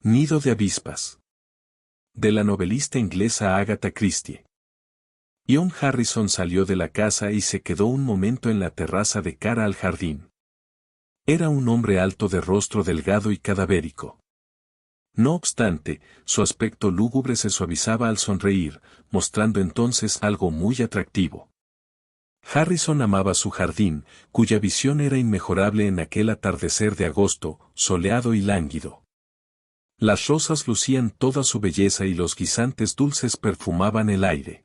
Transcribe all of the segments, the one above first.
Nido de avispas. De la novelista inglesa Agatha Christie. John Harrison salió de la casa y se quedó un momento en la terraza de cara al jardín. Era un hombre alto de rostro delgado y cadavérico. No obstante, su aspecto lúgubre se suavizaba al sonreír, mostrando entonces algo muy atractivo. Harrison amaba su jardín, cuya visión era inmejorable en aquel atardecer de agosto, soleado y lánguido. Las rosas lucían toda su belleza y los guisantes dulces perfumaban el aire.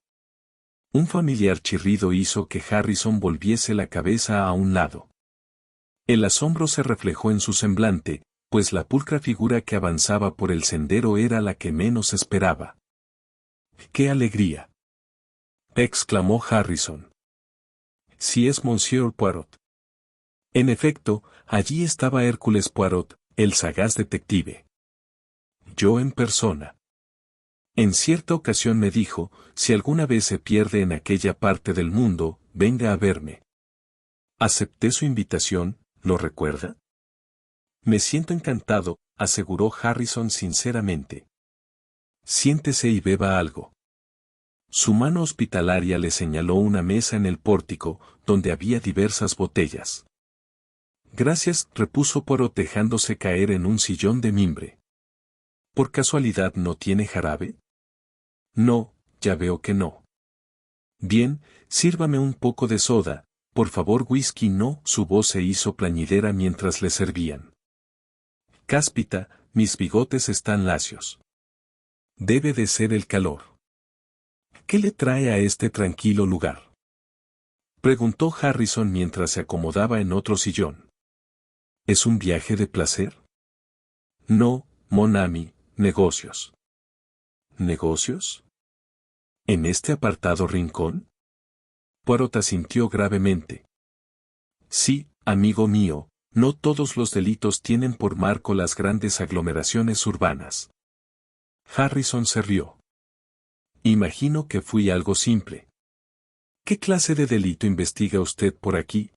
Un familiar chirrido hizo que Harrison volviese la cabeza a un lado. El asombro se reflejó en su semblante, pues la pulcra figura que avanzaba por el sendero era la que menos esperaba. ¡Qué alegría!, exclamó Harrison. Si es Monsieur Poirot. En efecto, allí estaba Hércules Poirot, el sagaz detective. Yo en persona. En cierta ocasión me dijo, si alguna vez se pierde en aquella parte del mundo, venga a verme. Acepté su invitación, ¿lo recuerda? Me siento encantado, aseguró Harrison sinceramente. Siéntese y beba algo. Su mano hospitalaria le señaló una mesa en el pórtico, donde había diversas botellas. Gracias, repuso Poirot dejándose caer en un sillón de mimbre. ¿Por casualidad no tiene jarabe? No, ya veo que no. Bien, sírvame un poco de soda, por favor whisky no, su voz se hizo plañidera mientras le servían. Cáspita, mis bigotes están lacios. Debe de ser el calor. ¿Qué le trae a este tranquilo lugar?, preguntó Harrison mientras se acomodaba en otro sillón. ¿Es un viaje de placer? No, mon ami, negocios. ¿Negocios? ¿En este apartado rincón? Poirot asintió gravemente. Sí, amigo mío, no todos los delitos tienen por marco las grandes aglomeraciones urbanas. Harrison se rió. Imagino que fui algo simple. ¿Qué clase de delito investiga usted por aquí?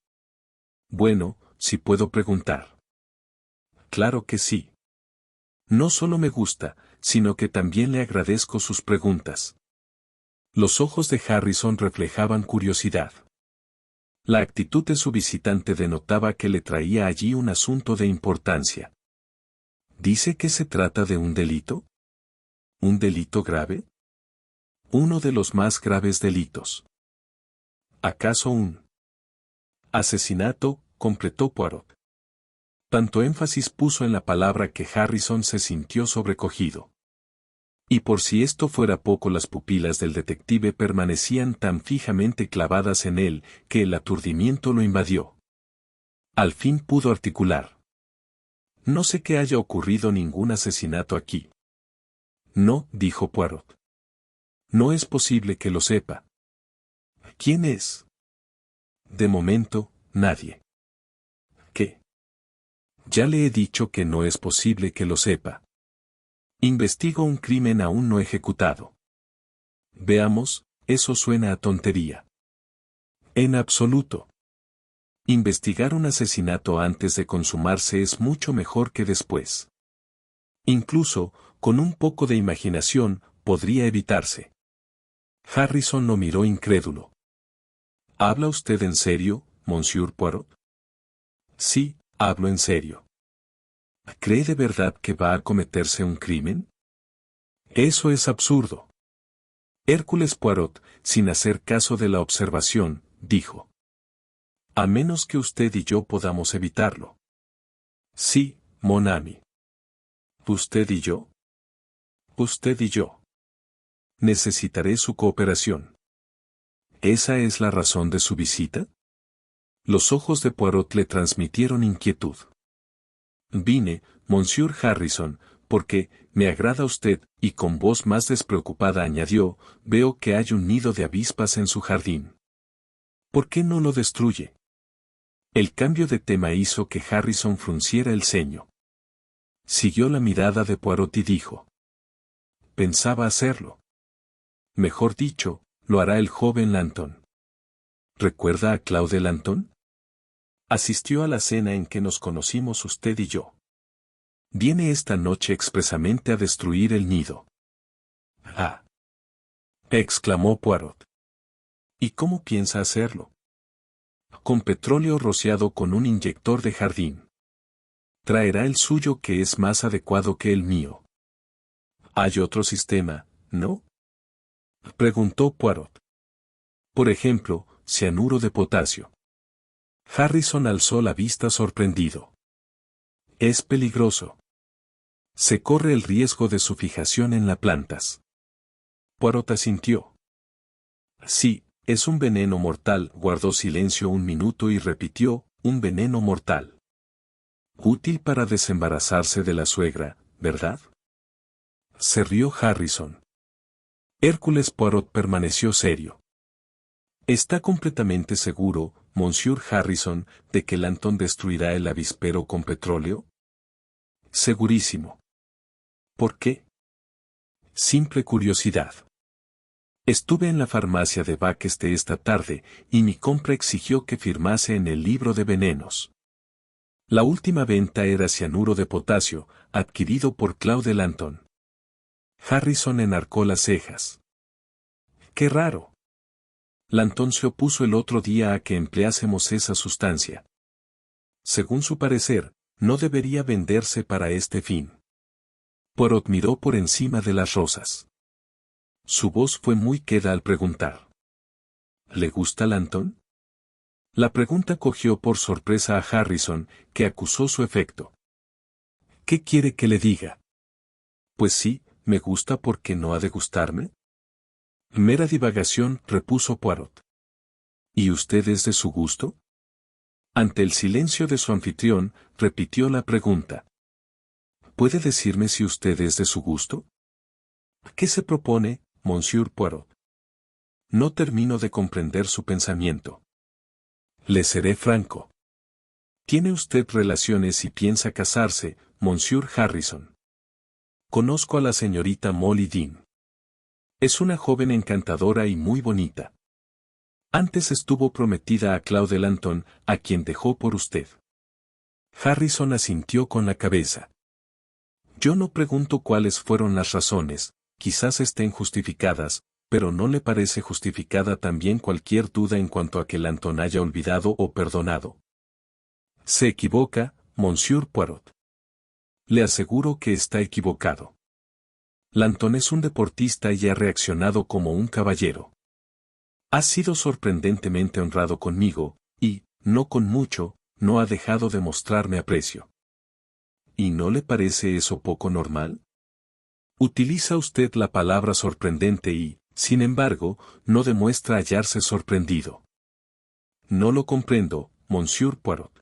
Bueno, si puedo preguntar. Claro que sí. No solo me gusta, sino que también le agradezco sus preguntas. Los ojos de Harrison reflejaban curiosidad. La actitud de su visitante denotaba que le traía allí un asunto de importancia. ¿Dice que se trata de un delito? ¿Un delito grave? Uno de los más graves delitos. ¿Acaso un asesinato?, completó Poirot. Tanto énfasis puso en la palabra que Harrison se sintió sobrecogido. Y por si esto fuera poco, las pupilas del detective permanecían tan fijamente clavadas en él, que el aturdimiento lo invadió. Al fin pudo articular. No sé que haya ocurrido ningún asesinato aquí. No, dijo Poirot. No es posible que lo sepa. ¿Quién es? De momento, nadie. ¿Qué? Ya le he dicho que no es posible que lo sepa. Investigo un crimen aún no ejecutado. Veamos, eso suena a tontería. En absoluto. Investigar un asesinato antes de consumarse es mucho mejor que después. Incluso, con un poco de imaginación, podría evitarse. Harrison lo miró incrédulo. ¿Habla usted en serio, Monsieur Poirot? Sí, hablo en serio. ¿Cree de verdad que va a cometerse un crimen? Eso es absurdo. Hércules Poirot, sin hacer caso de la observación, dijo. A menos que usted y yo podamos evitarlo. Sí, mon ami. ¿Usted y yo? Usted y yo. Necesitaré su cooperación. ¿Esa es la razón de su visita? Los ojos de Poirot le transmitieron inquietud. Vine, Monsieur Harrison, porque me agrada usted, y con voz más despreocupada añadió, veo que hay un nido de avispas en su jardín. ¿Por qué no lo destruye? El cambio de tema hizo que Harrison frunciera el ceño. Siguió la mirada de Poirot y dijo. Pensaba hacerlo. Mejor dicho, lo hará el joven Lanton. ¿Recuerda a Claude Lanton? Asistió a la cena en que nos conocimos usted y yo. Viene esta noche expresamente a destruir el nido. ¡Ah! Exclamó Poirot. ¿Y cómo piensa hacerlo? Con petróleo rociado con un inyector de jardín. Traerá el suyo que es más adecuado que el mío. ¿Hay otro sistema, no? Preguntó Poirot. Por ejemplo, cianuro de potasio. Harrison alzó la vista sorprendido. Es peligroso. Se corre el riesgo de su fijación en las plantas. Poirot asintió. Sí, es un veneno mortal. Guardó silencio un minuto y repitió, un veneno mortal. Útil para desembarazarse de la suegra, ¿verdad? Se rió Harrison. Hércules Poirot permaneció serio. ¿Está completamente seguro, Monsieur Harrison, de que Lanton destruirá el avispero con petróleo? Segurísimo. ¿Por qué? Simple curiosidad. Estuve en la farmacia de Baqueste esta tarde, y mi compra exigió que firmase en el libro de venenos. La última venta era cianuro de potasio, adquirido por Claude Lanton. Harrison enarcó las cejas. ¡Qué raro! Lanton se opuso el otro día a que empleásemos esa sustancia. Según su parecer, no debería venderse para este fin. Poirot miró por encima de las rosas. Su voz fue muy queda al preguntar. ¿Le gusta Lanton? La pregunta cogió por sorpresa a Harrison, que acusó su efecto. ¿Qué quiere que le diga? Pues sí, me gusta porque no ha de gustarme. Mera divagación, repuso Poirot. ¿Y usted es de su gusto? Ante el silencio de su anfitrión, repitió la pregunta. ¿Puede decirme si usted es de su gusto? ¿Qué se propone, Monsieur Poirot? No termino de comprender su pensamiento. Le seré franco. ¿Tiene usted relaciones y piensa casarse, Monsieur Harrison? Conozco a la señorita Molly Dean. Es una joven encantadora y muy bonita. Antes estuvo prometida a Claude Lanton, a quien dejó por usted. Harrison asintió con la cabeza. Yo no pregunto cuáles fueron las razones, quizás estén justificadas, pero ¿no le parece justificada también cualquier duda en cuanto a que Lanton haya olvidado o perdonado? Se equivoca, Monsieur Poirot. Le aseguro que está equivocado. Lanton es un deportista y ha reaccionado como un caballero. Ha sido sorprendentemente honrado conmigo, y, no con mucho, no ha dejado de mostrarme aprecio. ¿Y no le parece eso poco normal? Utiliza usted la palabra sorprendente y, sin embargo, no demuestra hallarse sorprendido. No lo comprendo, Monsieur Poirot.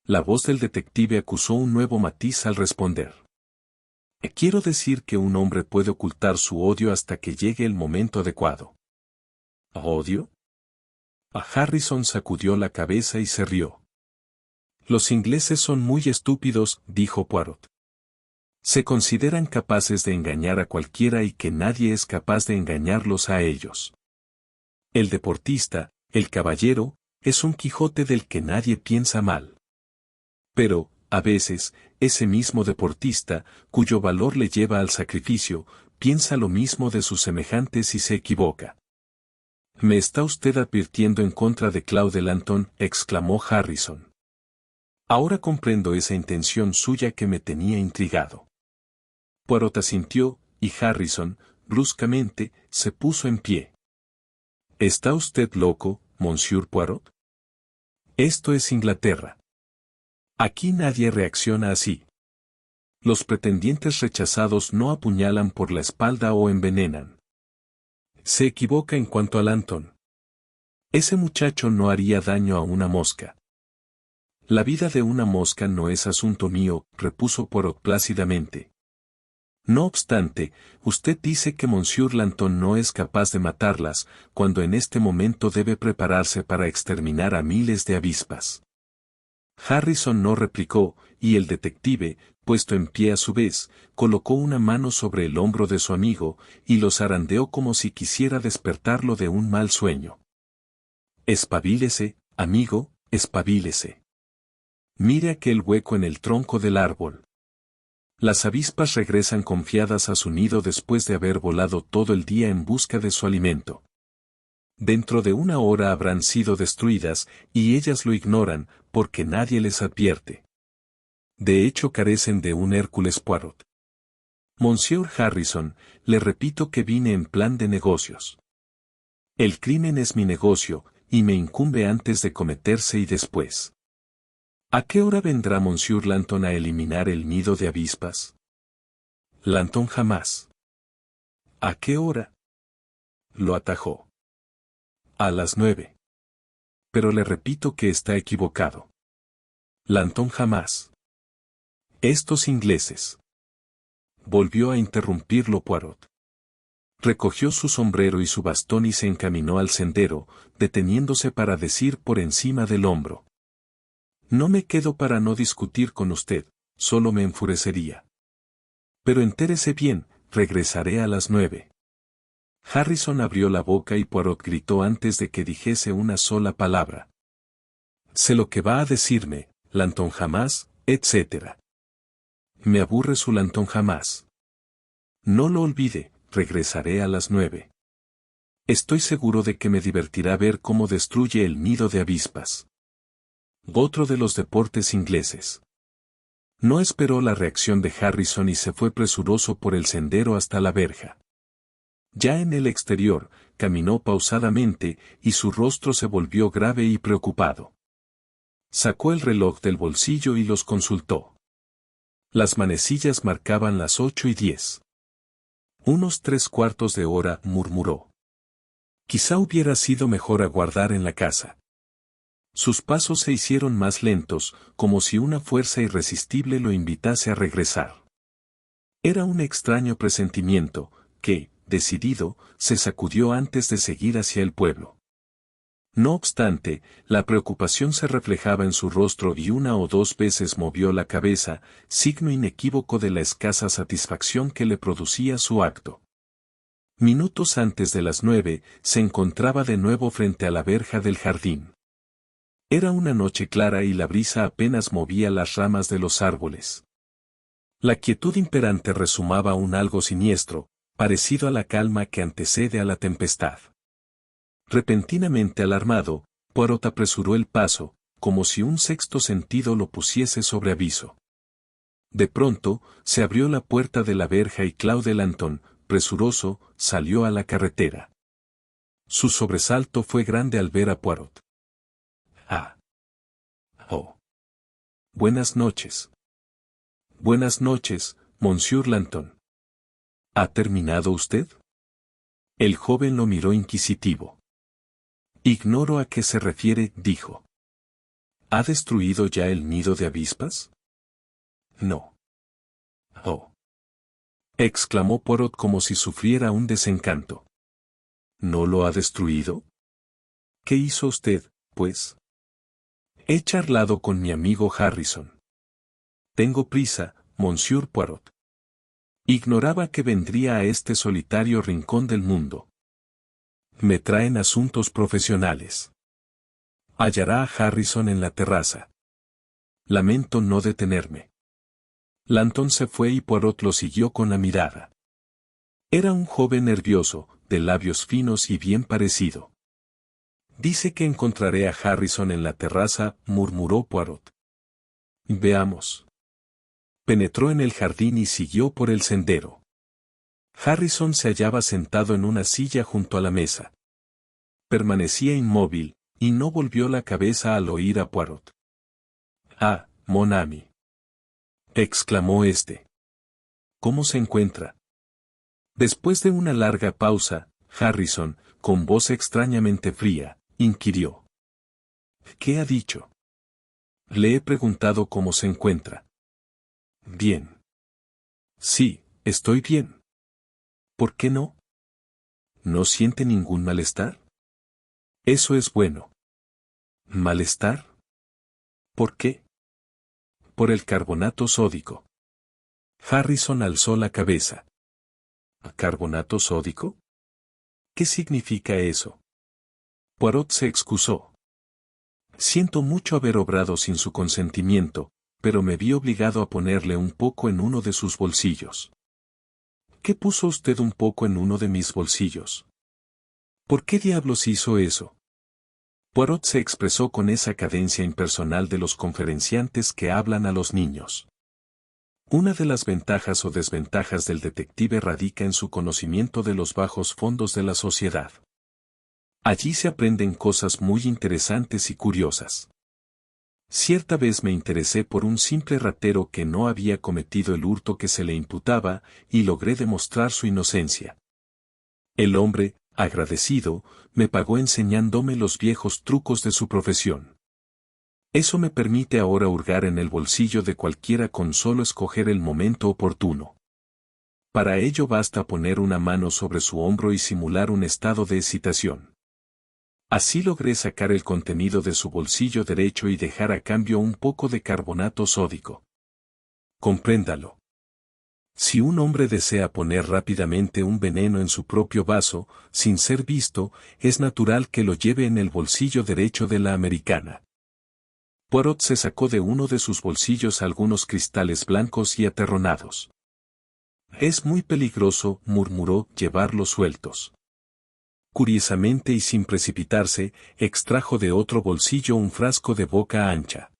La voz del detective acusó un nuevo matiz al responder. Quiero decir que un hombre puede ocultar su odio hasta que llegue el momento adecuado. ¿Odio? A Harrison sacudió la cabeza y se rió. Los ingleses son muy estúpidos, dijo Poirot. Se consideran capaces de engañar a cualquiera y que nadie es capaz de engañarlos a ellos. El deportista, el caballero, es un Quijote del que nadie piensa mal. Pero, a veces, ese mismo deportista, cuyo valor le lleva al sacrificio, piensa lo mismo de sus semejantes y se equivoca. «Me está usted advirtiendo en contra de Claude Lanton», exclamó Harrison. «Ahora comprendo esa intención suya que me tenía intrigado». Poirot asintió, y Harrison, bruscamente, se puso en pie. «¿Está usted loco, Monsieur Poirot? Esto es Inglaterra. Aquí nadie reacciona así. Los pretendientes rechazados no apuñalan por la espalda o envenenan. Se equivoca en cuanto a Lanton. Ese muchacho no haría daño a una mosca. La vida de una mosca no es asunto mío, repuso Poirot plácidamente. No obstante, usted dice que Monsieur Lanton no es capaz de matarlas, cuando en este momento debe prepararse para exterminar a miles de avispas. Harrison no replicó, y el detective, puesto en pie a su vez, colocó una mano sobre el hombro de su amigo, y lo zarandeó como si quisiera despertarlo de un mal sueño. Espabilese, amigo, espabilese. Mire aquel hueco en el tronco del árbol. Las avispas regresan confiadas a su nido después de haber volado todo el día en busca de su alimento. Dentro de una hora habrán sido destruidas, y ellas lo ignoran, porque nadie les advierte. De hecho carecen de un Hércules Poirot. Monsieur Harrison, le repito que vine en plan de negocios. El crimen es mi negocio, y me incumbe antes de cometerse y después. ¿A qué hora vendrá Monsieur Lanton a eliminar el nido de avispas? Lanton jamás. ¿A qué hora? Lo atajó. A las 9. Pero le repito que está equivocado. Lanton jamás. Estos ingleses. Volvió a interrumpirlo Poirot. Recogió su sombrero y su bastón y se encaminó al sendero, deteniéndose para decir por encima del hombro. No me quedo para no discutir con usted, solo me enfurecería. Pero entérese bien, regresaré a las 9. Harrison abrió la boca y Poirot gritó antes de que dijese una sola palabra. Sé lo que va a decirme, Lanton jamás, etc. Me aburre su Lanton jamás. No lo olvide, regresaré a las 9. Estoy seguro de que me divertirá ver cómo destruye el nido de avispas. Otro de los deportes ingleses. No esperó la reacción de Harrison y se fue presuroso por el sendero hasta la verja. Ya en el exterior, caminó pausadamente y su rostro se volvió grave y preocupado. Sacó el reloj del bolsillo y los consultó. Las manecillas marcaban las 8:10. Unos 3/4 de hora, murmuró. Quizá hubiera sido mejor aguardar en la casa. Sus pasos se hicieron más lentos, como si una fuerza irresistible lo invitase a regresar. Era un extraño presentimiento, que, decidido, se sacudió antes de seguir hacia el pueblo. No obstante, la preocupación se reflejaba en su rostro y una o dos veces movió la cabeza, signo inequívoco de la escasa satisfacción que le producía su acto. Minutos antes de las 9, se encontraba de nuevo frente a la verja del jardín. Era una noche clara y la brisa apenas movía las ramas de los árboles. La quietud imperante resumaba un algo siniestro, parecido a la calma que antecede a la tempestad. Repentinamente alarmado, Poirot apresuró el paso, como si un sexto sentido lo pusiese sobre aviso. De pronto, se abrió la puerta de la verja y Claude Lanton, presuroso, salió a la carretera. Su sobresalto fue grande al ver a Poirot. Ah. Oh. Buenas noches. Buenas noches, Monsieur Lanton. ¿Ha terminado usted? El joven lo miró inquisitivo. Ignoro a qué se refiere, dijo. ¿Ha destruido ya el nido de avispas? No. Oh. Exclamó Poirot como si sufriera un desencanto. ¿No lo ha destruido? ¿Qué hizo usted, pues? He charlado con mi amigo Harrison. Tengo prisa, Monsieur Poirot. Ignoraba que vendría a este solitario rincón del mundo. Me traen asuntos profesionales. Hallará a Harrison en la terraza. Lamento no detenerme. Lanton se fue y Poirot lo siguió con la mirada. Era un joven nervioso, de labios finos y bien parecido. Dice que encontraré a Harrison en la terraza, murmuró Poirot. Veamos. Penetró en el jardín y siguió por el sendero. Harrison se hallaba sentado en una silla junto a la mesa. Permanecía inmóvil, y no volvió la cabeza al oír a Poirot. «Ah, mon ami», exclamó éste. «¿Cómo se encuentra?» Después de una larga pausa, Harrison, con voz extrañamente fría, inquirió. «¿Qué ha dicho?» «Le he preguntado cómo se encuentra». «Bien». «Sí, estoy bien». «¿Por qué no?» ¿No siente ningún malestar?» «Eso es bueno». «¿Malestar? ¿Por qué?» «Por el carbonato sódico». Harrison alzó la cabeza. ¿Carbonato sódico? ¿Qué significa eso? Poirot se excusó. Siento mucho haber obrado sin su consentimiento, pero me vi obligado a ponerle un poco en uno de sus bolsillos. ¿Qué puso usted un poco en uno de mis bolsillos? ¿Por qué diablos hizo eso? Poirot se expresó con esa cadencia impersonal de los conferenciantes que hablan a los niños. Una de las ventajas o desventajas del detective radica en su conocimiento de los bajos fondos de la sociedad. Allí se aprenden cosas muy interesantes y curiosas. Cierta vez me interesé por un simple ratero que no había cometido el hurto que se le imputaba, y logré demostrar su inocencia. El hombre, agradecido, me pagó enseñándome los viejos trucos de su profesión. Eso me permite ahora hurgar en el bolsillo de cualquiera con solo escoger el momento oportuno. Para ello basta poner una mano sobre su hombro y simular un estado de excitación. Así logré sacar el contenido de su bolsillo derecho y dejar a cambio un poco de carbonato sódico. Compréndalo. Si un hombre desea poner rápidamente un veneno en su propio vaso, sin ser visto, es natural que lo lleve en el bolsillo derecho de la americana. Poirot se sacó de uno de sus bolsillos algunos cristales blancos y aterronados. Es muy peligroso, murmuró, llevarlos sueltos. Curiosamente y sin precipitarse, extrajo de otro bolsillo un frasco de boca ancha.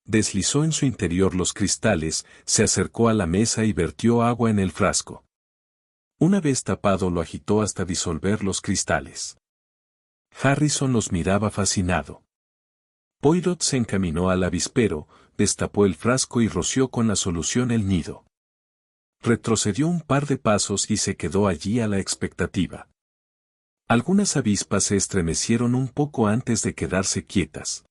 Deslizó en su interior los cristales, se acercó a la mesa y vertió agua en el frasco. Una vez tapado lo agitó hasta disolver los cristales. Harrison los miraba fascinado. Poirot se encaminó al avispero, destapó el frasco y roció con la solución el nido. Retrocedió un par de pasos y se quedó allí a la expectativa. Algunas avispas se estremecieron un poco antes de quedarse quietas.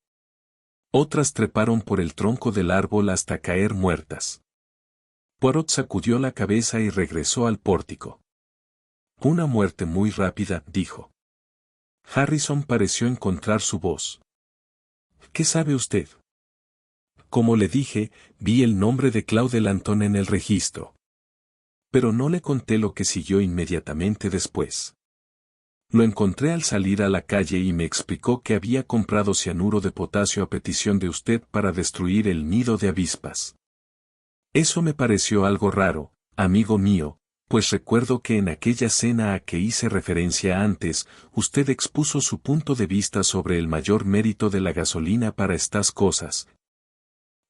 Otras treparon por el tronco del árbol hasta caer muertas. Poirot sacudió la cabeza y regresó al pórtico. Una muerte muy rápida, dijo. Harrison pareció encontrar su voz. ¿Qué sabe usted? Como le dije, vi el nombre de Claude Lanton en el registro. Pero no le conté lo que siguió inmediatamente después. Lo encontré al salir a la calle y me explicó que había comprado cianuro de potasio a petición de usted para destruir el nido de avispas. Eso me pareció algo raro, amigo mío, pues recuerdo que en aquella cena a que hice referencia antes, usted expuso su punto de vista sobre el mayor mérito de la gasolina para estas cosas,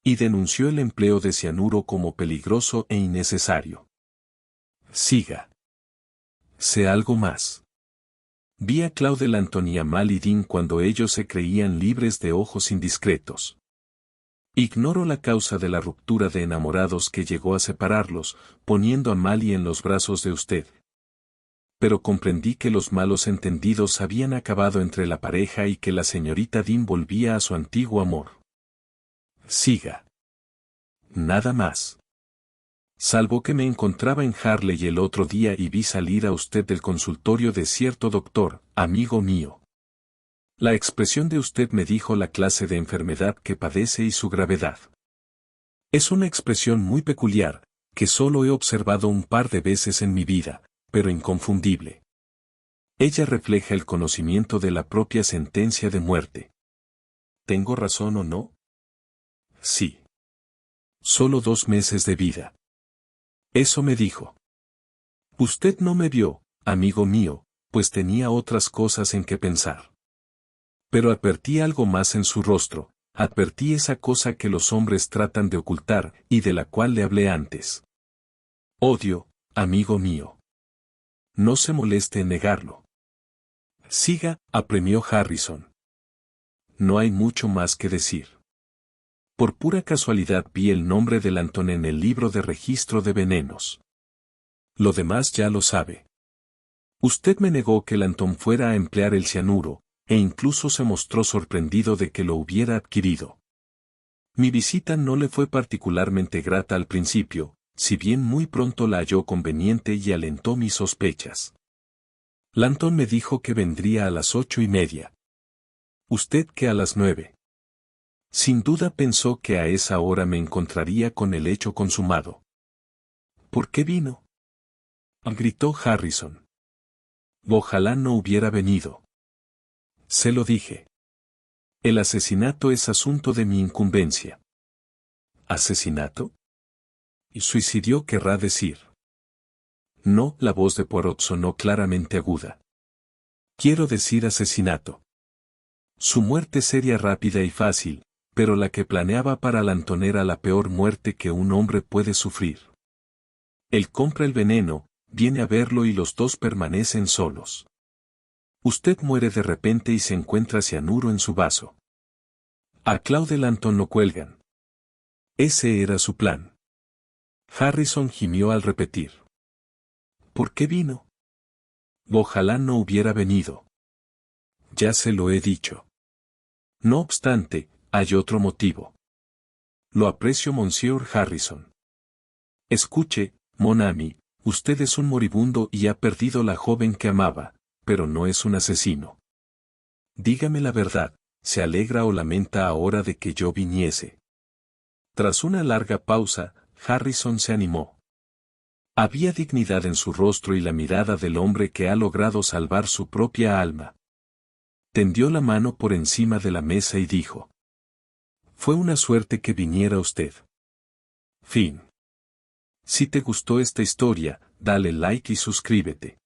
y denunció el empleo de cianuro como peligroso e innecesario. Siga. Sé algo más. Vi a Claude Lanton y a Mally Dean cuando ellos se creían libres de ojos indiscretos. Ignoro la causa de la ruptura de enamorados que llegó a separarlos, poniendo a Mally en los brazos de usted. Pero comprendí que los malos entendidos habían acabado entre la pareja y que la señorita Dean volvía a su antiguo amor. Siga. Nada más. Salvo que me encontraba en Harley el otro día y vi salir a usted del consultorio de cierto doctor, amigo mío. La expresión de usted me dijo la clase de enfermedad que padece y su gravedad. Es una expresión muy peculiar, que solo he observado un par de veces en mi vida, pero inconfundible. Ella refleja el conocimiento de la propia sentencia de muerte. ¿Tengo razón o no? Sí. Solo 2 meses de vida. Eso me dijo. Usted no me vio, amigo mío, pues tenía otras cosas en que pensar. Pero advertí algo más en su rostro, advertí esa cosa que los hombres tratan de ocultar y de la cual le hablé antes. Odio, amigo mío. No se moleste en negarlo. Siga, apremió Harrison. No hay mucho más que decir. Por pura casualidad vi el nombre de Lanton en el libro de registro de venenos. Lo demás ya lo sabe. Usted me negó que Lanton fuera a emplear el cianuro, e incluso se mostró sorprendido de que lo hubiera adquirido. Mi visita no le fue particularmente grata al principio, si bien muy pronto la halló conveniente y alentó mis sospechas. Lanton me dijo que vendría a las 8:30. Usted que a las 9. Sin duda pensó que a esa hora me encontraría con el hecho consumado. ¿Por qué vino? Gritó Harrison. Ojalá no hubiera venido. Se lo dije. El asesinato es asunto de mi incumbencia. ¿Asesinato? ¿Y suicidio querrá decir? No, la voz de Poirot sonó claramente aguda. Quiero decir asesinato. Su muerte sería rápida y fácil, pero la que planeaba para Lanton era la peor muerte que un hombre puede sufrir. Él compra el veneno, viene a verlo y los dos permanecen solos. Usted muere de repente y se encuentra cianuro en su vaso. A Claude Lanton lo cuelgan. Ese era su plan. Harrison gimió al repetir. ¿Por qué vino? Ojalá no hubiera venido. Ya se lo he dicho. No obstante, hay otro motivo. Lo aprecio, Monsieur Harrison. Escuche, mon ami, usted es un moribundo y ha perdido la joven que amaba, pero no es un asesino. Dígame la verdad, ¿se alegra o lamenta ahora de que yo viniese? Tras una larga pausa, Harrison se animó. Había dignidad en su rostro y la mirada del hombre que ha logrado salvar su propia alma. Tendió la mano por encima de la mesa y dijo. Fue una suerte que viniera usted. Fin. Si te gustó esta historia, dale like y suscríbete.